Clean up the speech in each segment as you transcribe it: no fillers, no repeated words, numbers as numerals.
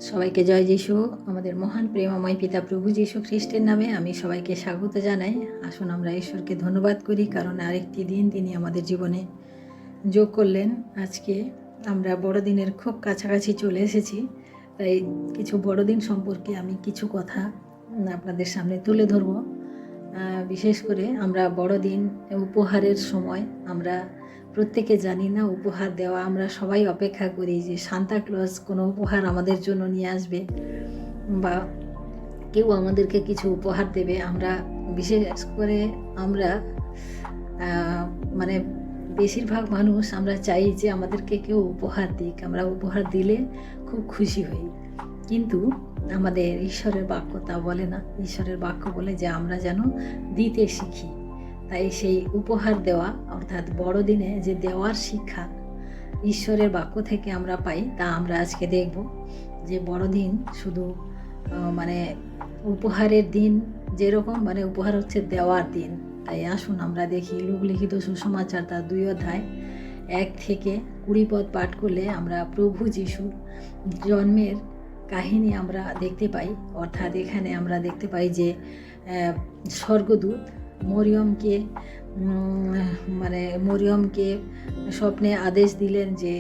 সবাইকে জয় যিশু। আমাদের মহান প্রেমময় পিতা প্রভু যীশু খ্রিস্টের নামে আমি সবাইকে স্বাগত জানাই। আসুন আমরা ঈশ্বরকে ধন্যবাদ করি, কারণ আরেকটি দিন তিনি আমাদের জীবনে যোগ করলেন। আজকে আমরা বড়দিনের খুব কাছাকাছি চলে এসেছি, তাই কিছু বড়দিন সম্পর্কে আমি কিছু কথা আপনাদের সামনে তুলে ধরব। বিশেষ করে আমরা বড়দিন উপহারের সময় আমরা প্রত্যেকে জানি না উপহার দেওয়া, আমরা সবাই অপেক্ষা করি যে সান্তা ক্লজ কোনো উপহার আমাদের জন্য নিয়ে আসবে বা কেউ আমাদেরকে কিছু উপহার দেবে। আমরা বিশেষ করে আমরা মানে বেশিরভাগ মানুষ আমরা চাই যে আমাদেরকে কেউ উপহার দিক, আমরা উপহার দিলে খুব খুশি হই। কিন্তু আমাদের ঈশ্বরের বাক্য তা বলে না। ঈশ্বরের বাক্য বলে যে আমরা যেন দিতে শিখি। তাই সেই উপহার দেওয়া অর্থাৎ বড়দিনে যে দেওয়ার শিক্ষা ঈশ্বরের বাক্য থেকে আমরা পাই, তা আমরা আজকে দেখব। যে বড়দিন শুধু মানে উপহারের দিন, যেরকম মানে উপহার হচ্ছে দেওয়ার দিন। তাই আসুন আমরা দেখি লূক লিখিত সুসমাচার তার 2 অধ্যায় 1 থেকে 20 পদ পাঠ করলে আমরা প্রভু যিশুর জন্মের কাহিনী আমরা দেখতে পাই। অর্থাৎ এখানে আমরা দেখতে পাই যে স্বর্গদূত মরিয়মকে স্বপ্নে আদেশ দিলেন যে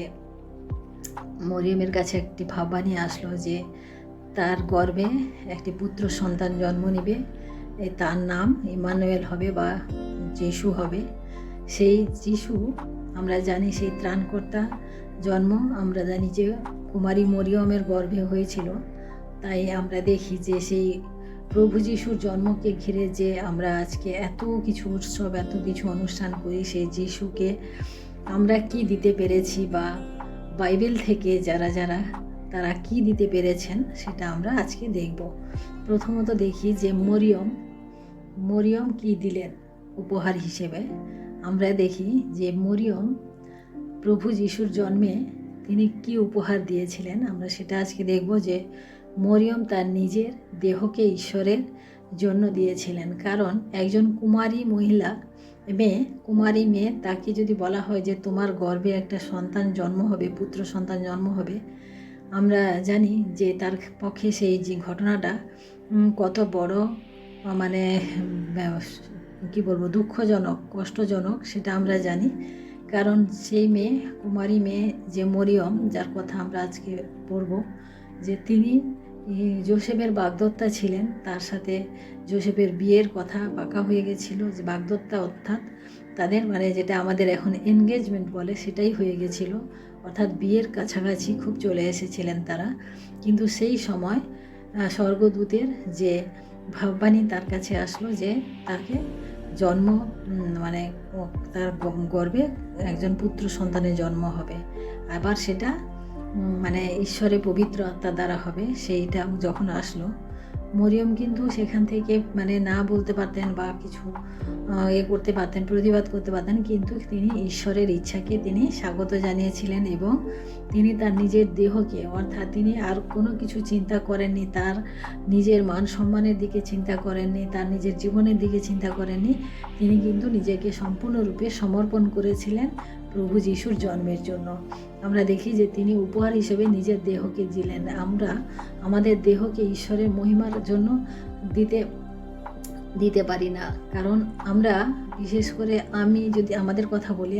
মরিয়মের কাছে একটি ভাববাণী আসলো যে তার গর্ভে একটি পুত্র সন্তান জন্ম নেবে, তার নাম ইমানুয়েল হবে বা যিশু হবে। সেই যিশু আমরা জানি সেই ত্রাণকর্তা জন্ম আমরা জানি যে কুমারী মরিয়মের গর্ভে হয়েছিল। তাই আমরা দেখি যে সেই প্রভু যিশুর জন্মকে ঘিরে যে আমরা আজকে এত কিছু উৎসব, এত কিছু অনুষ্ঠান করি, সেই যিশুকে আমরা কি দিতে পেরেছি বা বাইবেল থেকে যারা তারা কি দিতে পেরেছেন সেটা আমরা আজকে দেখব। প্রথমত দেখি যে মরিয়ম কি দিলেন উপহার হিসেবে। আমরা দেখি যে মরিয়ম প্রভু যিশুর জন্মে তিনি কি উপহার দিয়েছিলেন, আমরা সেটা আজকে দেখব। যে মরিয়ম তার নিজের দেহকে ঈশ্বরের জন্য দিয়েছিলেন। কারণ একজন কুমারী মেয়ে তাকে যদি বলা হয় যে তোমার গর্ভে একটা সন্তান জন্ম হবে, পুত্র সন্তান জন্ম হবে, আমরা জানি যে তার পক্ষে সেই যে ঘটনাটা কত বড় মানে কি বলবো দুঃখজনক, কষ্টজনক, সেটা আমরা জানি। কারণ সেই কুমারী মেয়ে যে মরিয়ম, যার কথা আমরা আজকে পড়ব, যে তিনি যোসেফের বাগদত্তা ছিলেন। তার সাথে যোসেফের বিয়ের কথা পাকা হয়ে গেছিল। যে বাগদত্তা অর্থাৎ তাদের যেটা আমাদের এখন এনগেজমেন্ট বলে, সেটাই হয়ে গেছিল। অর্থাৎ বিয়ের কাছাকাছি খুব চলে এসেছিলেন তারা। কিন্তু সেই সময় স্বর্গদূতের যে ভাববাণী তার কাছে আসলো যে তাকে তার গর্ভে একজন পুত্র সন্তানের জন্ম হবে, আবার সেটা ঈশ্বরের পবিত্র আত্মা দ্বারা হবে। সেইটা যখন আসলো, মরিয়ম কিন্তু সেখান থেকে না বলতে পারতেন বা কিছু করতে পারতেন, প্রতিবাদ করতে পারতেন, কিন্তু তিনি ঈশ্বরের ইচ্ছাকে তিনি স্বাগত জানিয়েছিলেন এবং তিনি তার নিজের দেহকে, অর্থাৎ তিনি আর কোনো কিছু চিন্তা করেননি, তার নিজের মান সম্মানের দিকে চিন্তা করেননি, তার নিজের জীবনের দিকে চিন্তা করেননি। তিনি কিন্তু নিজেকে সম্পূর্ণরূপে সমর্পণ করেছিলেন প্রভু যিশুর জন্মের জন্য। আমরা দেখি যে তিনি উপহার হিসেবে নিজের দেহকে দিলেন। আমরা আমাদের দেহকে ঈশ্বরের মহিমার জন্য দিতে পারি না। কারণ আমরা বিশেষ করে আমি যদি আমাদের কথা বলি,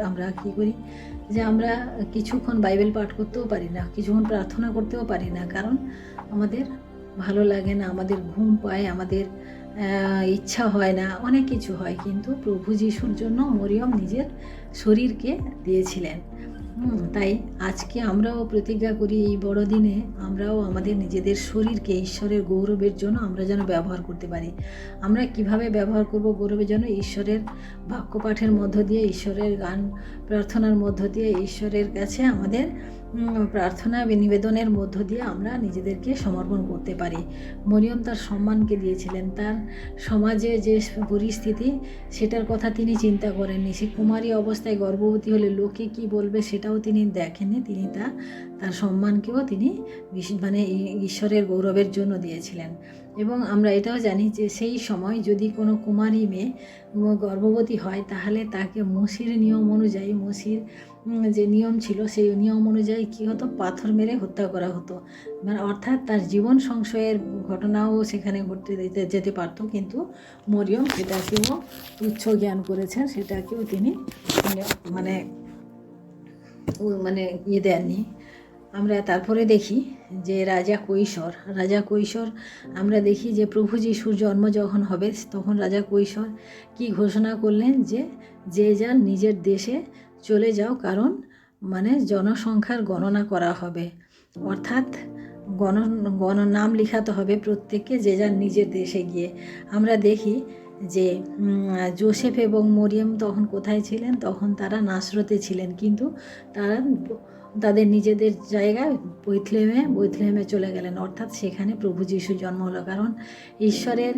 আমরা কি করি যে আমরা কিছুক্ষণ বাইবেল পাঠ করতেও পারি না, কিছুক্ষণ প্রার্থনা করতেও পারি না। কারণ আমাদের ভালো লাগে না, আমাদের ঘুম পায়, আমাদের ইচ্ছা হয় না, অনেক কিছু হয়। কিন্তু প্রভু যিশুর জন্য মরিয়ম নিজের শরীরকে দিয়েছিলেন। তাই আজকে আমরাও প্রতিজ্ঞা করি এই বড়দিনে আমরাও আমাদের নিজেদের শরীরকে ঈশ্বরের গৌরবের জন্য আমরা যেন ব্যবহার করতে পারি। আমরা কিভাবে ব্যবহার করব গৌরবের জন্য? ঈশ্বরের বাক্য পাঠের মধ্য দিয়ে, ঈশ্বরের গান প্রার্থনার মধ্য দিয়ে, ঈশ্বরের কাছে আমাদের প্রার্থনা নিবেদনের মধ্য দিয়ে আমরা নিজেদেরকে সমর্পণ করতে পারি। মরিয়ম তার সম্মানকে দিয়েছিলেন। তার সমাজে যে পরিস্থিতি, সেটার কথা তিনি চিন্তা করেননি। সে কুমারী অবস্থায় গর্ভবতী হলে লোকে কি বলবে সেটাও তিনি দেখেননি। তিনি তার সম্মানকেও তিনি ঈশ্বরের গৌরবের জন্য দিয়েছিলেন। এবং আমরা এটাও জানি যে সেই সময় যদি কোনো কুমারী মেয়ে গর্ভবতী হয়, তাহলে তাকে মোশির নিয়ম অনুযায়ী, মোশির যে নিয়ম ছিল সেই নিয়ম অনুযায়ী কী হতো, পাথর মেরে হত্যা করা হতো। মানে অর্থাৎ তার জীবন সংশয়ের ঘটনাও সেখানে ঘটতে যেতে পারতো, কিন্তু মরিয়ম সেটাকেও তুচ্ছ জ্ঞান করেছেন, সেটাকেও তিনি মানে মানে দেননি। আমরা তারপরে দেখি যে রাজা কৈশোর আমরা দেখি যে প্রভু যিশুর জন্ম যখন হবে তখন রাজা কৈশোর কি ঘোষণা করলেন যে যে যার নিজের দেশে চলে যাও, কারণ মানে জনসংখ্যার গণনা করা হবে, অর্থাৎ নাম লিখাতে হবে প্রত্যেককে যে যার নিজের দেশে গিয়ে। আমরা দেখি যে যোসেফ এবং মরিয়ম তখন কোথায় ছিলেন, তখন তারা নাসরতে ছিলেন, কিন্তু তারা তাদের নিজেদের জায়গায় বৈথলেহেমে চলে গেলেন, অর্থাৎ সেখানে প্রভু যিশুর জন্ম হলো। কারণ ঈশ্বরের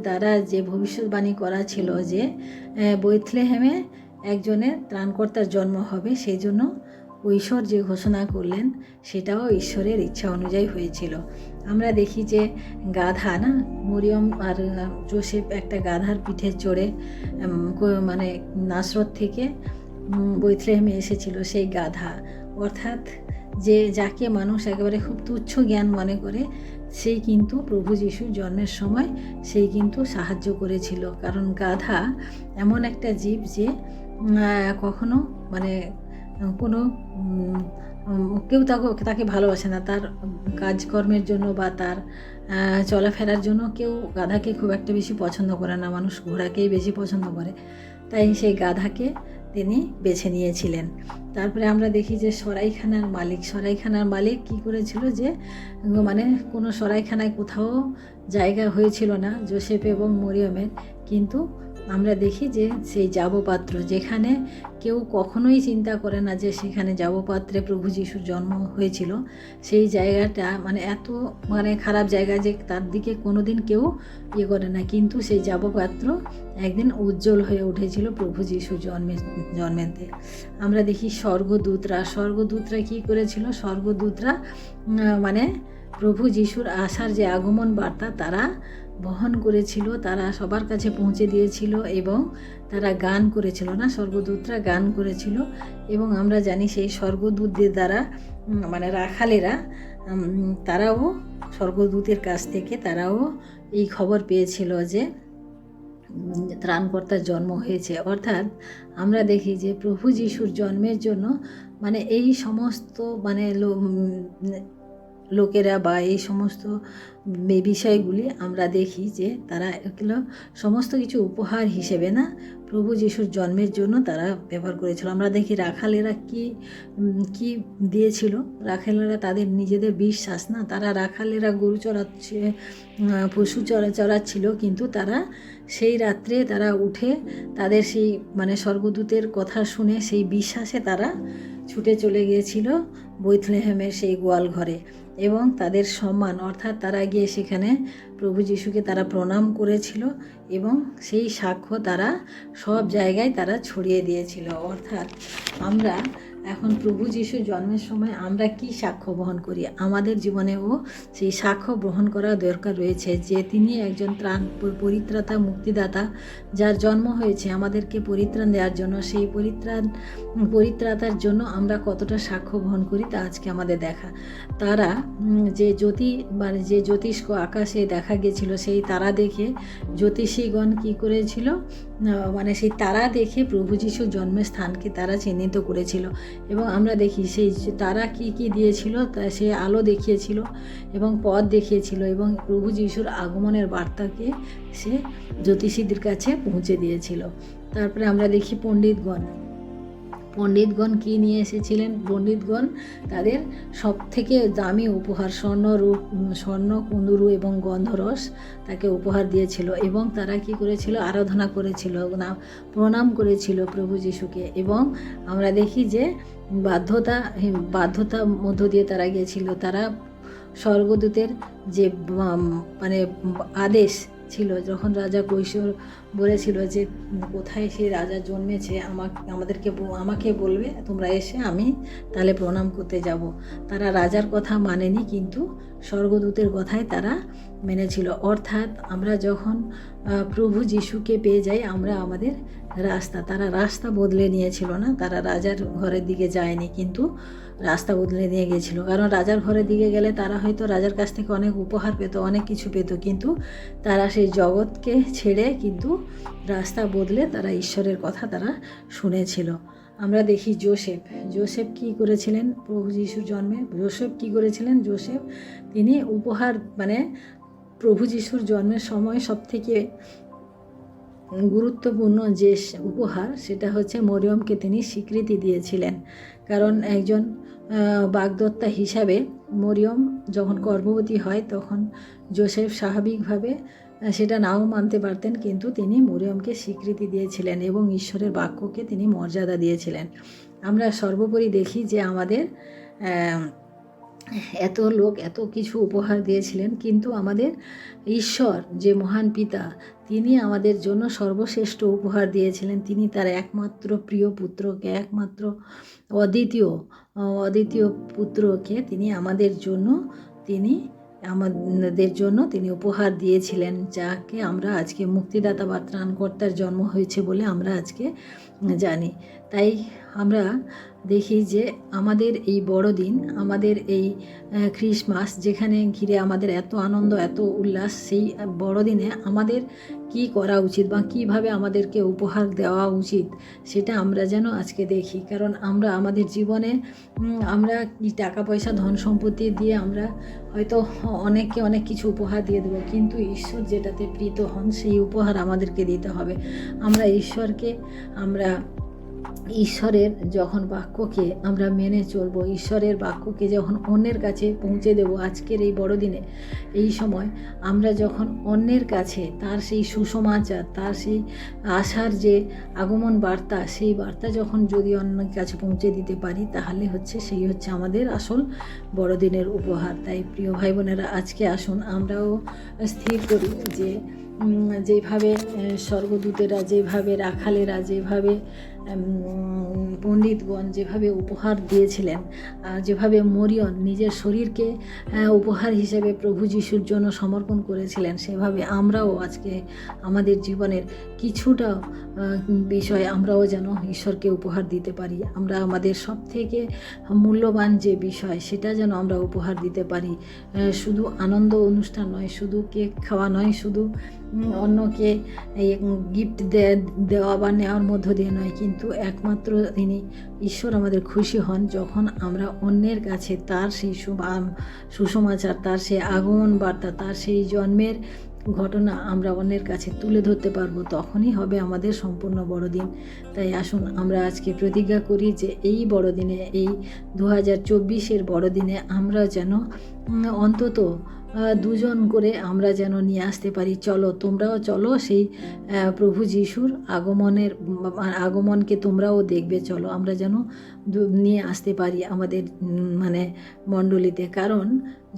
দ্বারা যে ভবিষ্যৎবাণী করা ছিল যে বৈথলেহেমে একজনের ত্রাণকর্তার জন্ম হবে, সেই জন্য ঈশ্বর যে ঘোষণা করলেন সেটাও ঈশ্বরের ইচ্ছা অনুযায়ী হয়েছিল। আমরা দেখি যে গাধা না, মরিয়ম আর যোসেফ একটা গাধার পিঠে চড়ে মানে নাসরত থেকে বৈথলেহেমে এসেছিল। সেই গাধা অর্থাৎ যাকে মানুষ একেবারে খুব তুচ্ছ জ্ঞান মনে করে, সেই কিন্তু প্রভু যিশুর জন্মের সময় সেই কিন্তু সাহায্য করেছিল। কারণ গাধা এমন একটা জীব যে কখনো মানে কোনো কেউ তাকে ভালোবাসে না, তার কাজকর্মের জন্য বা তার চলাফেরার জন্য কেউ গাধাকে খুব একটা বেশি পছন্দ করে না, মানুষ ঘোড়াকেই বেশি পছন্দ করে, তাই সেই গাধাকে তিনি বেছে নিয়েছিলেন। তারপরে আমরা দেখি যে সরাইখানার মালিক কি করেছিল, যে মানে কোনো সরাইখানায় কোথাও জায়গা হয়েছিল না যোসেফ এবং মরিয়মের, কিন্তু আমরা দেখি যে সেই যাবপাত্র, যেখানে কেউ কখনোই চিন্তা করে না যে সেখানে যাবপাত্রে প্রভু যিশুর জন্ম হয়েছিল, সেই জায়গাটা মানে এত মানে খারাপ জায়গা যে তার দিকে কোনো দিন কেউ করে না, কিন্তু সেই যাবপাত্র একদিন উজ্জ্বল হয়ে উঠেছিল প্রভু যিশুর জন্মেতে। আমরা দেখি স্বর্গদূতরা কি করেছিল, স্বর্গদূতরা মানে প্রভু যিশুর আসার যে আগমন বার্তা তারা বহন করেছিল, তারা সবার কাছে পৌঁছে দিয়েছিল, এবং তারা গান করেছিল না, স্বর্গদূতরা গান করেছিল। এবং আমরা জানি সেই স্বর্গদূতদের দ্বারা মানে রাখালেরা তারাও স্বর্গদূতের কাছ থেকে তারাও এই খবর পেয়েছিল যে ত্রাণকর্তার জন্ম হয়েছে। অর্থাৎ আমরা দেখি যে প্রভু যিশুর জন্মের জন্য মানে এই সমস্ত মানে লোকেরা বা এই সমস্ত বিষয়গুলি আমরা দেখি যে তারা এগুলো সমস্ত কিছু উপহার হিসেবে না, প্রভু যিশুর জন্মের জন্য তারা ব্যবহার করেছিল। আমরা দেখি রাখালেরা কি দিয়েছিল, রাখালেরা তাদের নিজেদের বিশ্বাস না, তারা রাখালেরা গরু চড়াচ্ছে, পশু চড়াচ্ছিল, কিন্তু তারা সেই রাত্রে তারা উঠে তাদের সেই মানে স্বর্গদূতের কথা শুনে সেই বিশ্বাসে তারা ছুটে চলে গিয়েছিল বৈথলেহেমের সেই গোয়াল ঘরে, এবং তাদের সম্মান অর্থাৎ তারা গিয়ে সেখানে প্রভু যিশুকে তারা প্রণাম করেছিল, এবং সেই সাক্ষ্য তারা সব জায়গায় তারা ছড়িয়ে দিয়েছিল। অর্থাৎ আমরা এখন প্রভু যিশুর জন্মের সময় আমরা কি সাক্ষ্য বহন করি, আমাদের জীবনেও সেই সাক্ষ্য গ্রহণ করা দরকার রয়েছে যে তিনি একজন পরিত্রাতা মুক্তিদাতা, যার জন্ম হয়েছে আমাদেরকে পরিত্রাণ দেওয়ার জন্য। সেই পরিত্রাতার জন্য আমরা কতটা সাক্ষ্য বহন করি তা আজকে আমাদের দেখা। তারা যে জ্যোতিষ্ক আকাশে দেখা গেছিল, সেই তারা দেখে জ্যোতিষীগণ কি করেছিল, মানে সেই তারা দেখে প্রভু যিশুর জন্মের স্থানকে তারা চিহ্নিত করেছিল। এবং আমরা দেখি সেই তারা কি দিয়েছিল, তা সে আলো দেখিয়েছিল এবং পথ দেখিয়েছিল, এবং প্রভু যিশুর আগমনের বার্তাকে সে জ্যোতিষীদের কাছে পৌঁছে দিয়েছিল। তারপরে আমরা দেখি পণ্ডিতগণ কি নিয়ে এসেছিলেন, পণ্ডিতগণ তাদের সব থেকে দামি উপহার স্বর্ণ কুন্দুরু এবং গন্ধরস তাকে উপহার দিয়েছিল, এবং তারা কি করেছিল, আরাধনা করেছিল, প্রণাম করেছিল প্রভু যিশুকে। এবং আমরা দেখি যে বাধ্যতা মধ্য দিয়ে তারা গিয়েছিল, তারা স্বর্গদূতের যে মানে আদেশ ছিল, যখন রাজা কৈশোর বলেছিল যে কোথায় সেই রাজা জন্মেছে আমাকে বলবে, তোমরা এসে আমি তাহলে প্রণাম করতে যাব। তারা রাজার কথা মানেনি, কিন্তু স্বর্গদূতের কথাই তারা মেনেছিল। অর্থাৎ আমরা যখন প্রভু যিশুকে পেয়ে যাই, আমরা আমাদের তারা রাস্তা বদলে নিয়েছিল না, তারা রাজার ঘরের দিকে যায়নি, কিন্তু রাস্তা বদলে নিয়ে গিয়েছিল। কারণ রাজার ঘরের দিকে গেলে তারা হয়তো রাজার কাছ থেকে অনেক উপহার পেত, অনেক কিছু পেত, কিন্তু তারা সেই জগৎকে ছেড়ে কিন্তু রাস্তা বদলে তারা ঈশ্বরের কথা তারা শুনেছিল। আমরা দেখি জোসেফ কী করেছিলেন প্রভু যিশুর জন্মে? জোসেফ তিনি উপহার, মানে প্রভু যিশুর জন্মের সময় সবথেকে গুরুত্বপূর্ণ যে উপহার, সেটা হচ্ছে মরিয়মকে তিনি স্বীকৃতি দিয়েছিলেন। কারণ একজন বাগদত্তা হিসাবে মরিয়ম যখন গর্ভবতী হয়, তখন জোসেফ স্বাভাবিকভাবে সেটা নাও মানতে পারতেন, কিন্তু তিনি মরিয়মকে স্বীকৃতি দিয়েছিলেন এবং ঈশ্বরের বাক্যকে তিনি মর্যাদা দিয়েছিলেন। আমরা সর্বোপরি দেখি যে আমাদের এত লোক এত কিছু উপহার দিয়েছিলেন, কিন্তু আমাদের ঈশ্বর যে মহান পিতা, তিনি আমাদের জন্য সর্বশ্রেষ্ঠ উপহার দিয়েছিলেন। তিনি তার একমাত্র প্রিয় পুত্রকে, একমাত্র অদ্বিতীয় পুত্রকে তিনি আমাদের জন্য তিনি উপহার দিয়েছিলেন, যাকে আমরা আজকে মুক্তিদাতা বা ত্রাণকর্তার জন্ম হয়েছে বলে আমরা আজকে জানি। তাই আমরা দেখি যে আমাদের এই বড়দিন, আমাদের এই ক্রিসমাস, যেখানে ঘিরে আমাদের এত আনন্দ, এত উল্লাস, সেই বড়দিনে আমাদের কি করা উচিত বা কীভাবে আমাদেরকে উপহার দেওয়া উচিত, সেটা আমরা যেন আজকে দেখি। কারণ আমরা আমাদের জীবনে আমরা টাকা পয়সা ধন সম্পত্তি দিয়ে আমরা হয়তো অনেককে অনেক কিছু উপহার দিয়ে দেবো, কিন্তু ঈশ্বর যেটাতে প্রীত হন সেই উপহার আমাদেরকে দিতে হবে। আমরা ঈশ্বরের যখন বাক্যকে আমরা মেনে চলবো, ঈশ্বরের বাক্যকে যখন অন্যের কাছে পৌঁছে দেব, আজকের এই বড়দিনে এই সময় আমরা যখন অন্যের কাছে তার সেই সুসমাচার, তার সেই আশার যে আগমন বার্তা, সেই বার্তা যখন যদি অন্যের কাছে পৌঁছে দিতে পারি, তাহলে সেই হচ্ছে আমাদের আসল বড়দিনের উপহার। তাই প্রিয় ভাই বোনেরা, আজকে আসুন আমরাও স্থির করি যে যেভাবে স্বর্গদূতেরা, যেভাবে রাখালেরা, যেভাবে পণ্ডিতগণ যেভাবে উপহার দিয়েছিলেন, যেভাবে মরিয়ম নিজের শরীরকে উপহার হিসেবে প্রভু যিশুর জন্য সমর্পণ করেছিলেন, সেভাবে আমরাও আজকে আমাদের জীবনের কিছুটা বিষয় আমরাও যেন ঈশ্বরকে উপহার দিতে পারি। আমরা আমাদের সবথেকে মূল্যবান যে বিষয়, সেটা যেন আমরা উপহার দিতে পারি। শুধু আনন্দ অনুষ্ঠান নয়, শুধু কেক খাওয়া নয়, শুধু অন্যকে গিফট দেওয়া বা নেওয়ার মধ্য দিয়ে নয়, কিন্তু একমাত্র তিনি ঈশ্বর আমাদের খুশি হন যখন আমরা অন্যের কাছে তার সেই সুসমাচার, তার সেই আগমন বার্তা, তার সেই জন্মের ঘটনা আমরা অন্যের কাছে তুলে ধরতে পারবো। তখনই হবে আমাদের সম্পূর্ণ বড়দিন। তাই আসুন আমরা আজকে প্রতিজ্ঞা করি যে এই বড়দিনে, এই 2024-এর বড়দিনে আমরা যেন অন্তত 2 জন করে আমরা যেন নিয়ে আসতে পারি। তোমরাও চলো সেই প্রভু যিশুর আগমনকে তোমরাও দেখবে, চলো আমরা যেন নিয়ে আসতে পারি আমাদের মণ্ডলীতে। কারণ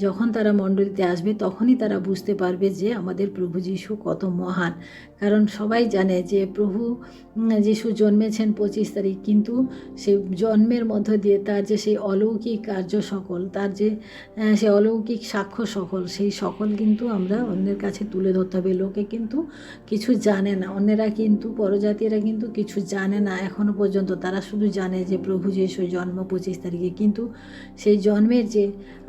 যখন তারা মণ্ডলীতে আসবে, তখনই তারা বুঝতে পারবে যে আমাদের প্রভু যিশু কত মহান। কারণ সবাই জানে যে প্রভু যিশু জন্মেছেন 25 তারিখ, কিন্তু সেই জন্মের মধ্য দিয়ে তার যে সেই অলৌকিক কার্য সকল, তার যে সেই অলৌকিক সাক্ষ্য সকল, সেই সকল কিন্তু আমরা অন্যের কাছে তুলে ধরতে হবে। লোকে কিন্তু কিছু জানে না, অন্যেরা কিন্তু পরজাতিরা কিন্তু কিছু জানে না এখনও পর্যন্ত। তারা শুধু জানে যে প্রভু যিশু জন্ম 25 তারিখে, কিন্তু সেই জন্মের যে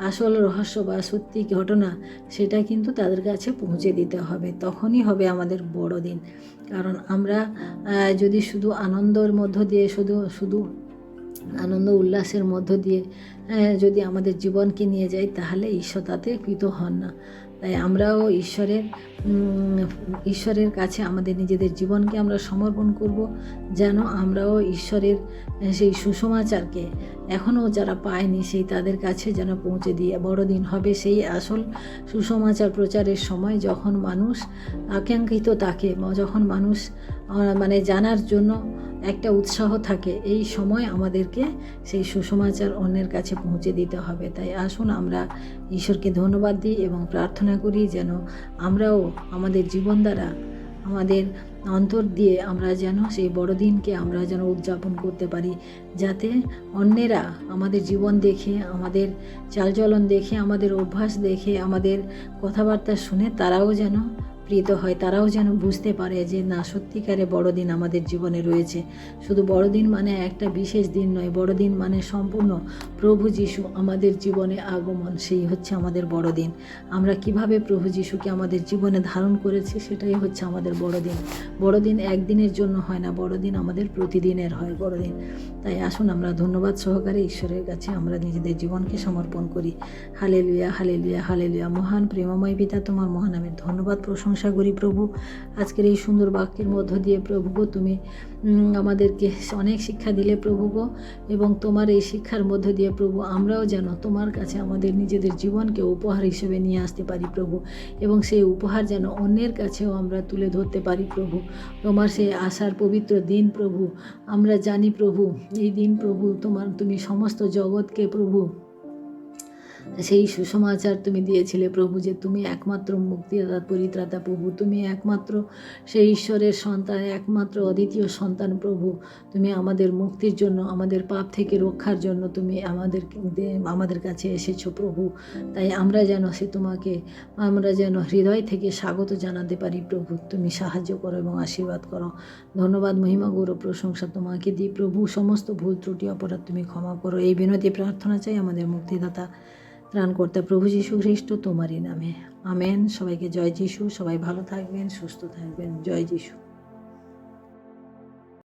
আসল রহস্য বা সত্যি ঘটনা, সেটা কিন্তু তাদের কাছে পৌঁছে দিতে হবে। তখনই হবে আমাদের বড়দিন। কারণ আমরা যদি শুধু আনন্দের মধ্য দিয়ে, শুধু আনন্দ উল্লাসের মধ্য দিয়ে যদি আমাদের জীবনকে নিয়ে যাই, তাহলে ঈশ্বর তাতে কৃত হন না। তাই আমরাও ঈশ্বরের কাছে আমাদের নিজেদের জীবনকে আমরা সমর্পণ করব, যেন আমরাও ঈশ্বরের সেই সুসমাচারকে এখনও যারা পায়নি সেই তাদের কাছে যেন পৌঁছে দিয়ে। বড়দিন হবে সেই আসল সুসমাচার প্রচারের সময়, যখন মানুষ আকাঙ্ক্ষিত থাকে, যখন মানুষ মানে জানার জন্য একটা উৎসাহ থাকে, এই সময় আমাদেরকে সেই সুসমাচার অন্যের কাছে পৌঁছে দিতে হবে। তাই আসুন আমরা ঈশ্বরকে ধন্যবাদ দিই এবং প্রার্থনা করি যেন আমরাও আমাদের জীবন দ্বারা, আমাদের অন্তর দিয়ে আমরা যেন সেই বড়দিনকে আমরা যেন উদযাপন করতে পারি, যাতে অন্যেরা আমাদের জীবন দেখে, আমাদের চালচলন দেখে, আমাদের অভ্যাস দেখে, আমাদের কথাবার্তা শুনে তারাও যেন প্রীত হয়, তারাও যেন বুঝতে পারে যে না, সত্যিকারে বড়দিন আমাদের জীবনে রয়েছে। শুধু বড়দিন মানে একটা বিশেষ দিন নয়, বড়দিন মানে সম্পূর্ণ প্রভু যিশু আমাদের জীবনে আগমন, সেই হচ্ছে আমাদের বড়দিন। আমরা কিভাবে প্রভু যিশুকে আমাদের জীবনে ধারণ করেছি সেটাই হচ্ছে আমাদের বড়দিন। বড়দিন একদিনের জন্য হয় না, বড়দিন আমাদের প্রতিদিনের হয় বড়দিন। তাই আসুন আমরা ধন্যবাদ সহকারে ঈশ্বরের কাছে আমরা নিজেদের জীবনকে সমর্পণ করি। Hallelujah, hallelujah, hallelujah. মহান প্রেমময় পিতা, তোমার মহানামের ধন্যবাদ প্রশংসা করি প্রভু। আজকের এই সুন্দর বাক্যের মধ্য দিয়ে প্রভু গো তুমি আমাদেরকে অনেক শিক্ষা দিলে প্রভু গো, এবং তোমার এই শিক্ষার মধ্য দিয়ে প্রভু আমরাও যেন তোমার কাছে আমাদের নিজেদের জীবনকে উপহার হিসেবে নিয়ে আসতে পারি প্রভু, এবং সেই উপহার যেন অন্যের কাছেও আমরা তুলে ধরতে পারি প্রভু। তোমার সেই আশার পবিত্র দিন প্রভু, আমরা জানি প্রভু এই দিন প্রভু তুমি সমস্ত জগৎকে প্রভু সেই সুসমাচার তুমি দিয়েছিলে প্রভু, যে তুমি একমাত্র মুক্তিদাতা পরিত্রাতা প্রভু, তুমি একমাত্র সেই ঈশ্বরের সন্তান, একমাত্র অদ্বিতীয় সন্তান প্রভু। তুমি আমাদের মুক্তির জন্য, আমাদের পাপ থেকে রক্ষার জন্য তুমি আমাদের কাছে এসেছো প্রভু। তাই আমরা যেন আমরা যেন হৃদয় থেকে স্বাগত জানাতে পারি প্রভু। তুমি সাহায্য করো এবং আশীর্বাদ করো। ধন্যবাদ, মহিমা, গৌরব, প্রশংসা তোমাকে দিই প্রভু। সমস্ত ভুল ত্রুটি অপরাধ তুমি ক্ষমা করো, এই বিনতি প্রার্থনা চাই আমাদের মুক্তিদাতা ত্রাণকর্তা প্রভু যীশু খ্রিস্ট তোমারই নামে, আমেন। সবাইকে জয় যীশু। সবাই ভালো থাকবেন, সুস্থ থাকবেন। জয় যীশু।